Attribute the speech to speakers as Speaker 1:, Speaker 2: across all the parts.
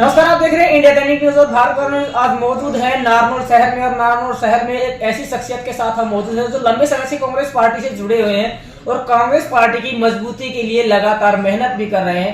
Speaker 1: नमस्कार, आप देख रहे हैं इंडिया दैनिक न्यूज और भारत भर में आज मौजूद है नारनौल शहर में। और नारनौल शहर में एक ऐसी शख्सियत के साथ हम मौजूद हैं जो लंबे समय से कांग्रेस पार्टी से जुड़े हुए हैं और कांग्रेस पार्टी की मजबूती के लिए लगातार मेहनत भी कर रहे हैं।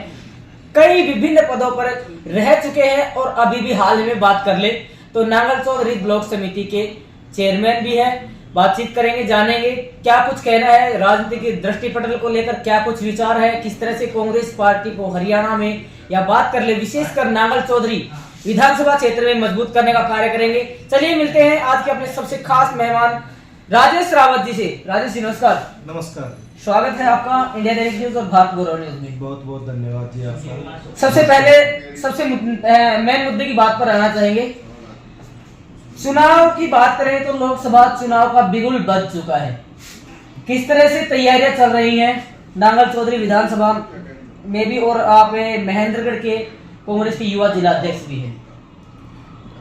Speaker 1: कई विभिन्न पदों पर रह चुके हैं और अभी भी हाल में बात कर ले तो नांगल चौधरी ब्लॉक समिति के चेयरमैन भी है। बातचीत करेंगे, जानेंगे क्या कुछ कहना है राजनीति की दृष्टिपटल को लेकर, क्या कुछ विचार है, किस तरह से कांग्रेस पार्टी को हरियाणा में या बात कर ले विशेषकर नांगल चौधरी विधानसभा क्षेत्र में मजबूत करने का कार्य करेंगे। चलिए मिलते हैं आज के अपने सबसे खास मेहमान राजेश रावत जी से। राजेश जी नमस्कार।
Speaker 2: नमस्कार,
Speaker 1: स्वागत है आपका इंडिया दैनिक न्यूज और भारत गौरव न्यूज में।
Speaker 2: बहुत बहुत धन्यवाद जी आपका।
Speaker 1: सबसे पहले सबसे मेन मुद्दे की बात पर आना चाहेंगे। चुनाव की बात करें तो लोकसभा चुनाव का बिगुल बज चुका है। किस तरह से तैयारियां चल रही हैं नांगल चौधरी विधानसभा में भी, और आप महेंद्रगढ़ के कांग्रेस के युवा जिला अध्यक्ष भी हैं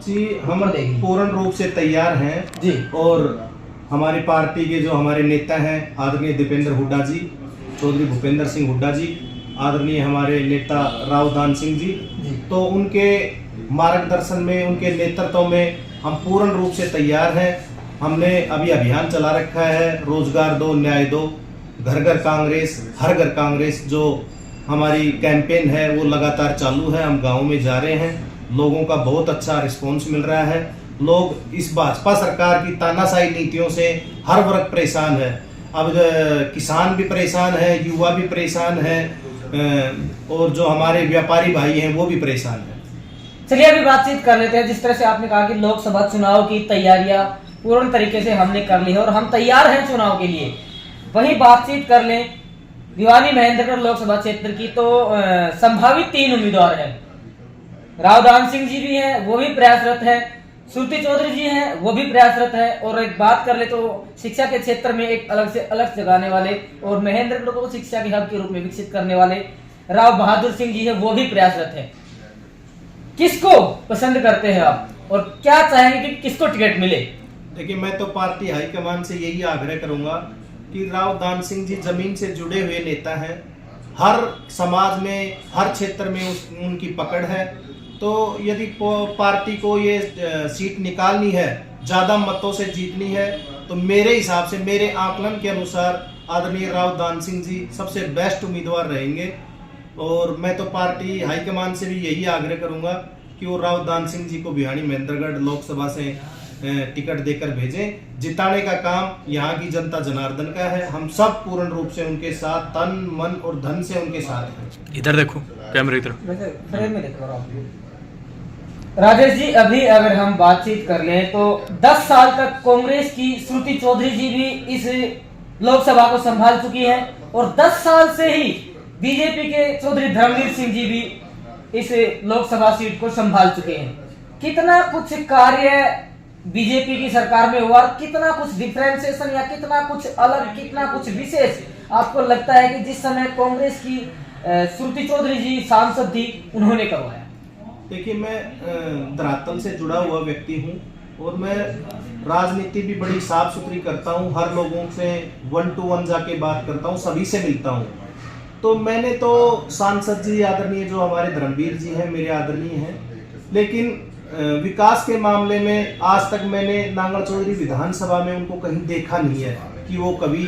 Speaker 2: जी। हम पूर्ण रूप से तैयार हैं
Speaker 1: जी।
Speaker 2: और हमारी पार्टी के जो हमारे नेता हैं आदरणीय दीपेंद्र हुड्डा जी, चौधरी भूपेंद्र सिंह हुड्डा जी, आदरणीय हमारे नेता राव दान सिंह जी, तो उनके मार्गदर्शन में, उनके नेतृत्व में हम पूर्ण रूप से तैयार हैं। हमने अभी अभियान चला रखा है रोजगार दो न्याय दो, घर घर कांग्रेस हर घर कांग्रेस, जो हमारी कैंपेन है वो लगातार चालू है। हम गाँव में जा रहे हैं, लोगों का बहुत अच्छा रिस्पॉन्स मिल रहा है। लोग इस भाजपा सरकार की तानाशाही नीतियों से हर वर्ग परेशान है। अब किसान भी परेशान है, युवा भी परेशान है और जो हमारे व्यापारी भाई हैं वो भी परेशान है।
Speaker 1: चलिए अभी बातचीत कर लेते हैं। जिस तरह से आपने कहा कि लोकसभा चुनाव की तैयारियां पूर्ण तरीके से हमने कर ली है और हम तैयार हैं चुनाव के लिए, वही बातचीत कर लें भिवानी महेंद्रगढ़ लोकसभा क्षेत्र की। तो संभावित 3 उम्मीदवार हैं। राव दान सिंह जी भी हैं, वो भी प्रयासरत है, श्रुति चौधरी जी हैं, वो भी प्रयासरत है, और एक बात कर ले तो शिक्षा के क्षेत्र में एक अलग से अलग जगाने वाले और महेंद्रगढ़ को शिक्षा के हब के रूप में विकसित करने वाले राव बहादुर सिंह जी है, वो भी प्रयासरत है। किसको पसंद करते हैं आप और क्या चाहेंगे कि किसको टिकट मिले?
Speaker 2: देखिए, मैं तो पार्टी हाईकमान से यही आग्रह करूंगा कि राव दान सिंह जी जमीन से जुड़े हुए नेता हैं। हर समाज में, हर क्षेत्र में उनकी पकड़ है। तो यदि पार्टी को ये सीट निकालनी है, ज़्यादा मतों से जीतनी है, तो मेरे हिसाब से, मेरे आकलन के अनुसार आदरणीय राव दान सिंह जी सबसे बेस्ट उम्मीदवार रहेंगे। और मैं तो पार्टी हाईकमान से भी यही आग्रह करूंगा कि वो राव दान सिंह जी को भिवानी महेंद्रगढ़ लोकसभा से टिकट देकर भेजें। जिताने का काम यहाँ की जनता जनार्दन का है। हम सब पूर्ण रूप से उनके साथ, तन मन और धन से उनके साथ हैं।
Speaker 3: इधर देखो, कैमरे की
Speaker 1: राजेश जी, अभी अगर हम बातचीत कर लें तो 10 साल तक कांग्रेस की श्रुति चौधरी जी भी इस लोकसभा को संभाल चुकी है और 10 साल से ही बीजेपी के चौधरी धर्मवीर सिंह जी भी इस लोकसभा सीट को संभाल चुके हैं। कितना कुछ कार्य बीजेपी की सरकार में हुआ, कितना कुछ डिफरेंशिएशन या कितना कुछ अलग, कितना कुछ विशेष आपको लगता है कि जिस समय कांग्रेस की श्रुति चौधरी जी सांसद थी उन्होंने करवाया?
Speaker 2: देखिए, मैं धरातल से जुड़ा हुआ व्यक्ति हूँ और मैं राजनीति भी बड़ी साफ सुथरी करता हूँ। हर लोगों से 1 to 1 जाके बात करता हूँ, सभी से मिलता हूँ। तो मैंने तो सांसद जी आदरणीय जो हमारे धर्मवीर जी हैं, मेरे आदरणीय हैं, लेकिन विकास के मामले में आज तक मैंने नांगल चौधरी विधानसभा में उनको कहीं देखा नहीं है कि वो कभी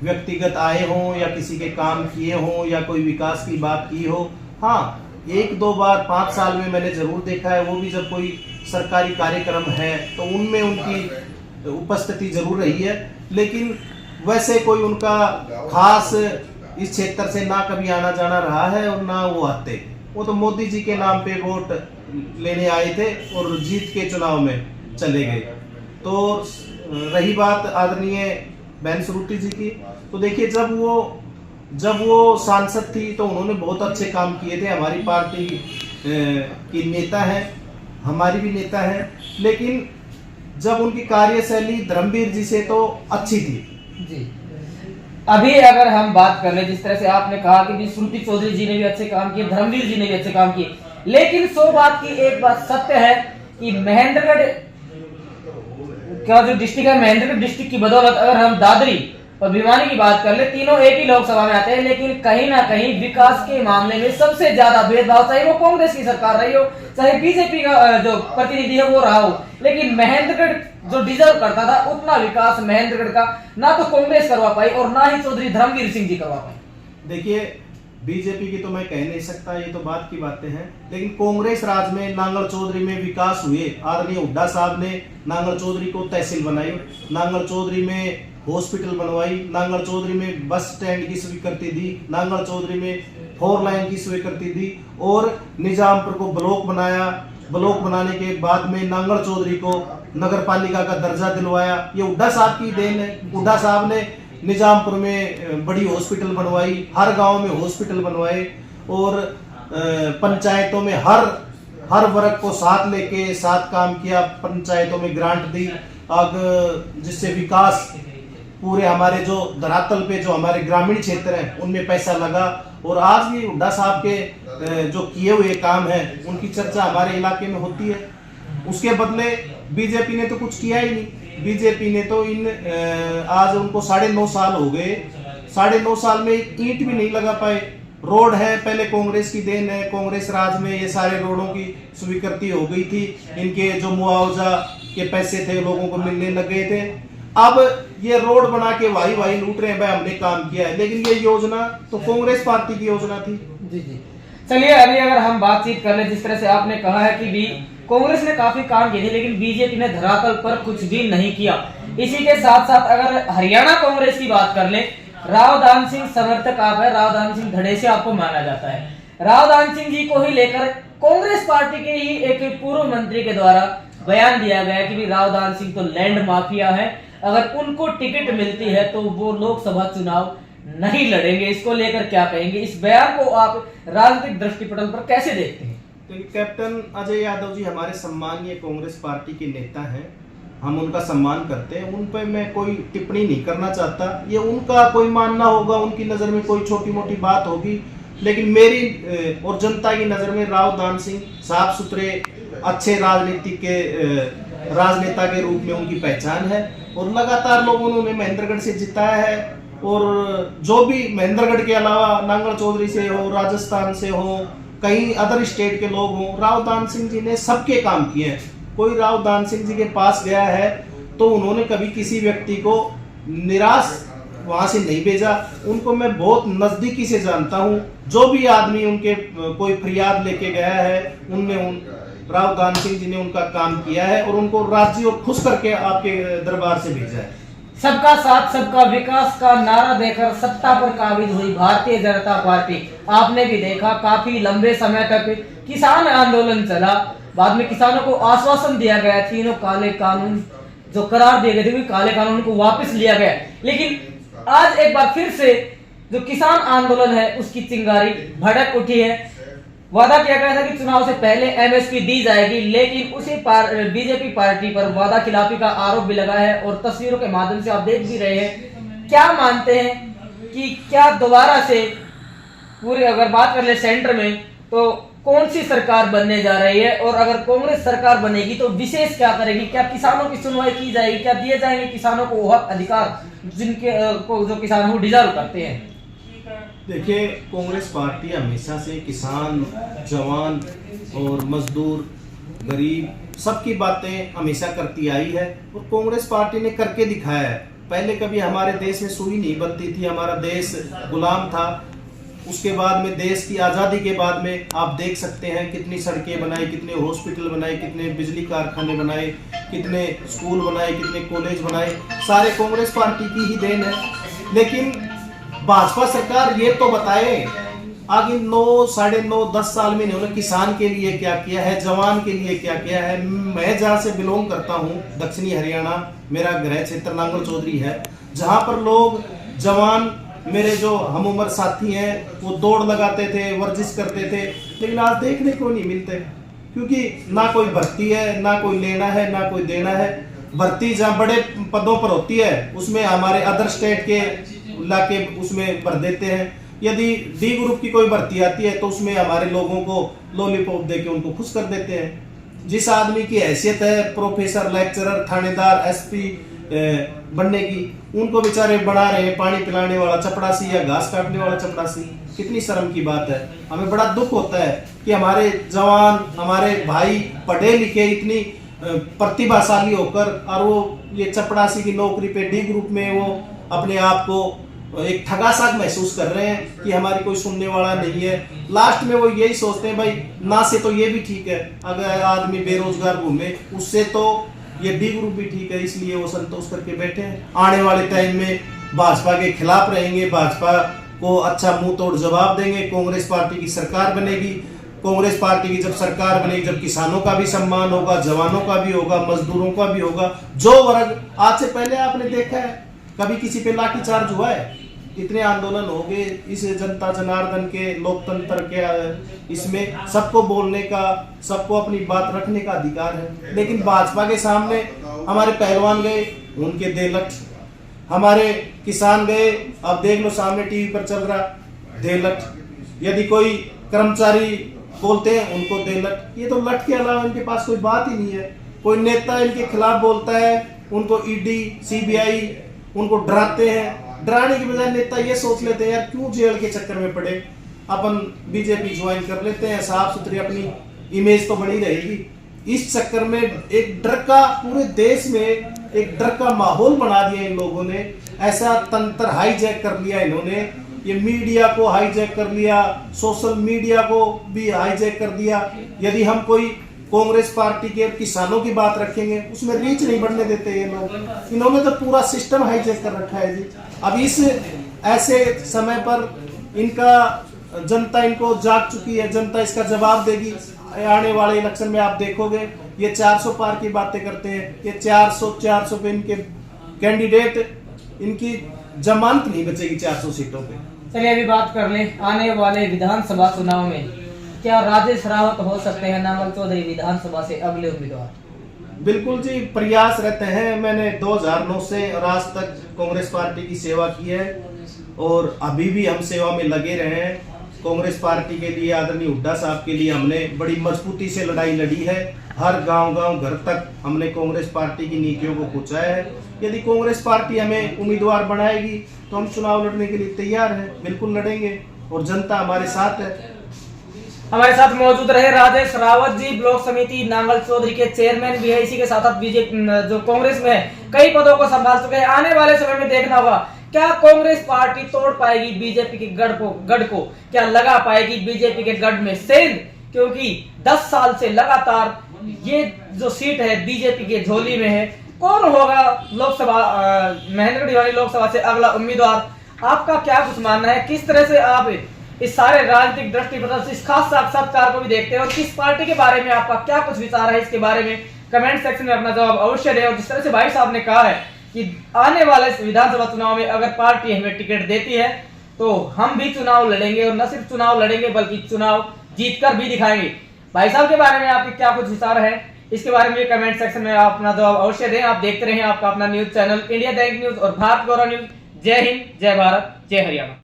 Speaker 2: व्यक्तिगत आए हों या किसी के काम किए हों या कोई विकास की बात की हो। हाँ, 1-2 बार 5 साल में मैंने जरूर देखा है, वो भी जब कोई सरकारी कार्यक्रम है तो उनमें उनकी उपस्थिति जरूर रही है। लेकिन वैसे कोई उनका खास इस क्षेत्र से ना कभी आना जाना रहा है और ना वो आते। वो तो मोदी जी के नाम पे वोट लेने आए थे और जीत के चुनाव में चले गए। तो रही बात आदरणीय बहन श्रुति जी की, तो देखिए जब वो सांसद थी तो उन्होंने बहुत अच्छे काम किए थे। हमारी पार्टी की नेता है, हमारी भी नेता है, लेकिन जब उनकी कार्यशैली धर्मवीर जी से तो अच्छी थी
Speaker 1: जी। अभी अगर हम बात कर ले, जिस तरह से आपने कहा कि श्रुति चौधरी जी ने भी अच्छे काम किए, धर्मवीर जी ने भी अच्छे काम किए, लेकिन 100 बात की एक बात सत्य है कि महेंद्रगढ़ का जो डिस्ट्रिक्ट है, महेंद्रगढ़ डिस्ट्रिक्ट की बदौलत अगर हम दादरी और भिवानी की बात कर ले, तीनों एक ही लोकसभा में आते हैं, लेकिन कहीं ना कहीं विकास के मामले में सबसे ज्यादा भेदभाव, चाहे वो कांग्रेस की सरकार रही हो, चाहे बीजेपी का जो प्रतिनिधि है वो रहा हो, लेकिन महेंद्रगढ़ जो डिजर्व करता था उतना विकास महेंद्रगढ़ का ना तो कांग्रेस करवा पाई और ना ही चौधरी धर्मवीर सिंह जी करवा पाए।
Speaker 2: देखिए, बीजेपी की तो मैं कह नहीं सकता, ये तो बात की बातें हैं, लेकिन कांग्रेस राज में नांगल चौधरी में विकास हुए। आदरणीय हुड्डा साहब ने नांगल चौधरी को तहसील बनाई, नांगल चौधरी में हॉस्पिटल बनवाई, नांगल चौधरी में बस स्टैंड की स्वीकृति दी, नांगल चौधरी में 4 लाइन की स्वीकृति दी और निजामपुर को ब्लॉक बनाया। ब्लॉक बनाने के बाद में नांगल चौधरी को नगर पालिका का दर्जा दिलवाया। ये हुड्डा साहब की देन है। हुड्डा साहब ने निजामपुर में बड़ी हॉस्पिटल बनवाई, हर गांव में हॉस्पिटल बनवाए और पंचायतों में हर वर्ग को साथ लेके साथ काम किया। पंचायतों में ग्रांट दी, जिससे विकास पूरे हमारे जो धरातल पे जो हमारे ग्रामीण क्षेत्र हैं उनमें पैसा लगा। और आज भी हुड्डा साहब के जो किए हुए काम है उनकी चर्चा हमारे इलाके में होती है। उसके बदले बीजेपी ने तो कुछ किया ही नहीं। बीजेपी ने तो आज उनको 9.5 साल हो गए, 9.5 साल में एक ईंट भी नहीं लगा पाए। रोड है, पहले कांग्रेस की देन है, कांग्रेस राज में ये सारे रोडों की स्वीकृति हो गई थी। इनके जो मुआवजा के पैसे थे लोगों को मिलने लग गए थे। अब ये रोड बना के वाही लूट रहे हैं, भाई हमने काम किया है, लेकिन ये योजना तो कांग्रेस पार्टी की योजना थी।
Speaker 1: जी जी, चलिए अभी अगर हम बातचीत कर ले, जिस तरह से आपने कहा है कि भी कांग्रेस ने काफी काम किए थे लेकिन बीजेपी ने धरातल पर कुछ भी नहीं किया। इसी के साथ साथ अगर हरियाणा कांग्रेस की बात कर ले, रावधान सिंह समर्थक आप है, रावधान सिंह धड़े से आपको माना जाता है। रावधान सिंह जी को ही लेकर कांग्रेस पार्टी के ही एक पूर्व मंत्री के द्वारा बयान दिया गया कि भी रावधान सिंह तो लैंड माफिया है, अगर उनको टिकट मिलती है तो वो लोकसभा चुनाव नहीं लड़ेंगे। इसको लेकर क्या कहेंगे? इस बयान को आप राजनीतिक दृष्टिपटल पर कैसे देखते हैं?
Speaker 2: तो कैप्टन अजय यादव जी हमारे सम्मानीय कांग्रेस पार्टी के नेता हैं, हम उनका सम्मान करते हैं। उन पर मैं कोई टिप्पणी नहीं करना चाहता। ये उनका कोई मानना होगा, उनकी नज़र में कोई छोटी मोटी बात होगी, लेकिन मेरी और जनता की नज़र में रावधान सिंह साफ सुथरे अच्छे राजनेता के रूप में उनकी पहचान है और लगातार लोगों ने उन्हें महेंद्रगढ़ से जिताया है। और जो भी महेंद्रगढ़ के अलावा नांगल चौधरी से हो, राजस्थान से हो, कहीं अदर स्टेट के लोग हों, रावधान सिंह जी ने सबके काम किए हैं। कोई रावधान सिंह जी के पास गया है तो उन्होंने कभी किसी व्यक्ति को निराश वहां से नहीं भेजा। उनको मैं बहुत नजदीकी से जानता हूं। जो भी आदमी उनके कोई फरियाद लेके गया है रावधान सिंह जी ने उनका काम किया है और उनको राजी और खुश करके आपके दरबार से भेजा है।
Speaker 1: सबका साथ सबका विकास का नारा देकर सत्ता पर काबिज हुई भारतीय जनता पार्टी। आपने भी देखा काफी लंबे समय तक किसान आंदोलन चला, बाद में किसानों को आश्वासन दिया गया, तीनों काले कानून जो करार दिए गए थे काले कानून को वापस लिया गया। लेकिन आज एक बार फिर से जो किसान आंदोलन है उसकी चिंगारी भड़क उठी है। वादा किया गया था कि चुनाव से पहले एमएसपी दी जाएगी, लेकिन उसी बीजेपी पार्टी पर वादा खिलाफी का आरोप भी लगा है और तस्वीरों के माध्यम से आप देख भी रहे हैं। क्या मानते हैं कि क्या दोबारा से पूरी अगर बात कर ले सेंटर में तो कौन सी सरकार बनने जा रही है, और अगर कांग्रेस सरकार बनेगी तो विशेष क्या करेगी? क्या किसानों की सुनवाई की जाएगी? क्या दिए जाएंगे किसानों को वो अधिकार जिनके को जो किसान वो डिजर्व करते हैं?
Speaker 2: देखिए, कांग्रेस पार्टी हमेशा से किसान, जवान और मजदूर, गरीब सबकी बातें हमेशा करती आई है और कांग्रेस पार्टी ने करके दिखाया है। पहले कभी हमारे देश में सुई नहीं बनती थी, हमारा देश गुलाम था। उसके बाद में देश की आज़ादी के बाद में आप देख सकते हैं कितनी सड़कें बनाई, कितने हॉस्पिटल बनाए, कितने बिजली कारखाने बनाए, कितने स्कूल बनाए, कितने कॉलेज बनाए, सारे कांग्रेस पार्टी की ही देन है। लेकिन भाजपा सरकार ये तो बताए आगे 9, 9.5, 10 साल में इन्होंने किसान के लिए क्या किया है, जवान के लिए क्या किया है। मैं जहाँ से बिलोंग करता हूँ, दक्षिणी हरियाणा, मेरा गृह क्षेत्र नांगल चौधरी है, जहाँ पर लोग जवान मेरे जो हम उम्र साथी हैं वो दौड़ लगाते थे, वर्जिश करते थे, लेकिन आज देखने को नहीं मिलते क्योंकि ना कोई भर्ती है, ना कोई लेना है, ना कोई देना है। भर्ती जहाँ बड़े पदों पर होती है उसमें हमारे अदर स्टेट के लाके उसमें भर देते हैं। यदि डी ग्रुप की कोई भर्ती आती है तो उसमें हमारे लोगों को लॉलीपॉप देके उनको खुश कर देते हैं। जिस आदमी की हैसियत है प्रोफेसर, लेक्चरर, थानेदार, एसपी, बनने की, उनको बेचारे बना रहे हैं पानी पिलाने वाला चपड़ासी या घास काटने वाला चपड़ासी। कितनी शर्म की बात है। हमें बड़ा दुख होता है कि हमारे जवान, हमारे भाई पढ़े लिखे इतनी प्रतिभाशाली होकर और वो ये चपड़ासी की नौकरी पे डी ग्रुप में वो अपने आप को एक ठगासा महसूस कर रहे हैं कि हमारी कोई सुनने वाला नहीं है। लास्ट में वो यही सोचते हैं भाई ना से तो ये भी ठीक है, अगर आदमी बेरोजगार घूमे उससे तो ये डी ग्रुप भी ठीक है, इसलिए वो संतोष करके बैठे हैं। आने वाले टाइम में भाजपा के खिलाफ रहेंगे, भाजपा को अच्छा मुंह तोड़ जवाब देंगे। कांग्रेस पार्टी की सरकार बनेगी। कांग्रेस पार्टी की जब सरकार बनेगी, जब किसानों का भी सम्मान होगा, जवानों का भी होगा, मजदूरों का भी होगा। जो वर्ग आज से पहले आपने देखा है कभी किसी पे लाठीचार्ज हुआ है? इतने आंदोलन हो गए इस जनता जनार्दन के लोकतंत्र के, इसमें सबको बोलने का, सबको अपनी बात रखने का अधिकार है। लेकिन भाजपा के सामने हमारे पहलवान गए, उनके देलट, हमारे किसान गए, अब देख लो सामने टीवी पर चल रहा देलट। यदि कोई कर्मचारी बोलते हैं उनको देलट। ये तो लट के अलावा इनके पास कोई बात ही नहीं है। कोई नेता इनके खिलाफ बोलता है उनको ईडी सीबीआई उनको डराते हैं। डराने की बजाय नेता ये सोच लेते हैं यार क्यों जेल के चक्कर में पड़े, अपन बीजेपी ज्वाइन कर लेते हैं, साफ सुथरी अपनी इमेज तो बनी रहेगी। इस चक्कर में एक डर का, पूरे देश में एक डर का माहौल बना दिया इन लोगों ने। ऐसा तंत्र हाईजैक कर लिया इन्होंने, ये मीडिया को हाईजैक कर लिया, सोशल मीडिया को भी हाईजैक कर दिया। यदि हम कोई कांग्रेस पार्टी के किसानों की बात रखेंगे उसमें रीच नहीं बढ़ने देते ये लोग। इन्होंने तो पूरा सिस्टम हाईजैक कर रखा है जी। अब इस ऐसे समय पर इनका जनता इनको जाग चुकी है, जनता इसका जवाब देगी। आने वाले इलेक्शन में आप देखोगे ये 400 पार की बातें करते हैं, ये 400 पे इनके कैंडिडेट, इनकी जमानत नहीं बचेगी 400 सीटों पे।
Speaker 1: चलिए अभी बात कर लें आने वाले विधानसभा चुनाव में क्या राजेश रावत हो सकते हैं नांगल चौधरी विधानसभा से अगले उम्मीदवार?
Speaker 2: बिल्कुल जी, प्रयास रहते हैं। मैंने 2009 से और आज तक कांग्रेस पार्टी की सेवा की है और अभी भी हम सेवा में लगे रहे हैं। कांग्रेस पार्टी के लिए, आदरणीय हुड्डा साहब के लिए हमने बड़ी मजबूती से लड़ाई लड़ी है। हर गांव-गांव घर तक हमने कांग्रेस पार्टी की नीतियों को पहुंचाया है। यदि कांग्रेस पार्टी हमें उम्मीदवार बनाएगी तो हम चुनाव लड़ने के लिए तैयार हैं, बिल्कुल लड़ेंगे और जनता हमारे साथ है।
Speaker 1: हमारे साथ मौजूद रहे राजेश रावत जी, ब्लॉक समिति नांगल चौधरी के चेयरमैन भी है। इसी के साथ बीजेपी जो कांग्रेस में है कई पदों को संभाल चुके हैं। आने वाले समय में देखना होगा क्या कांग्रेस पार्टी तोड़ पाएगी बीजेपी के गढ़ को, क्या लगा पाएगी बीजेपी के गढ़ में सेंध, क्योंकि 10 साल से लगातार ये जो सीट है बीजेपी के झोली में है। कौन होगा लोकसभा महेंद्रगढ़ दीवानी लोकसभा से अगला उम्मीदवार? आपका क्या कुछ मानना है? किस तरह से आप इस सारे राजनीतिक दृष्टिपत्र इस खास साक्षात्कार को भी देखते हैं और किस पार्टी के बारे में आपका क्या कुछ विचार है इसके बारे में कमेंट सेक्शन में अपना जवाब अवश्य दें। और जिस तरह से भाई साहब ने कहा है कि आने वाले विधानसभा चुनाव में अगर पार्टी हमें टिकट देती है तो हम भी चुनाव लड़ेंगे और न सिर्फ चुनाव लड़ेंगे बल्कि चुनाव जीतकर भी दिखाएंगे। भाई साहब के बारे में आपके क्या कुछ विचार है इसके बारे में कमेंट सेक्शन में आप अपना जवाब अवश्य दें। आप देखते रहें आपका अपना न्यूज चैनल इंडिया दैनिक न्यूज और भारत गौरव न्यूज। जय हिंद, जय भारत, जय हरियाणा।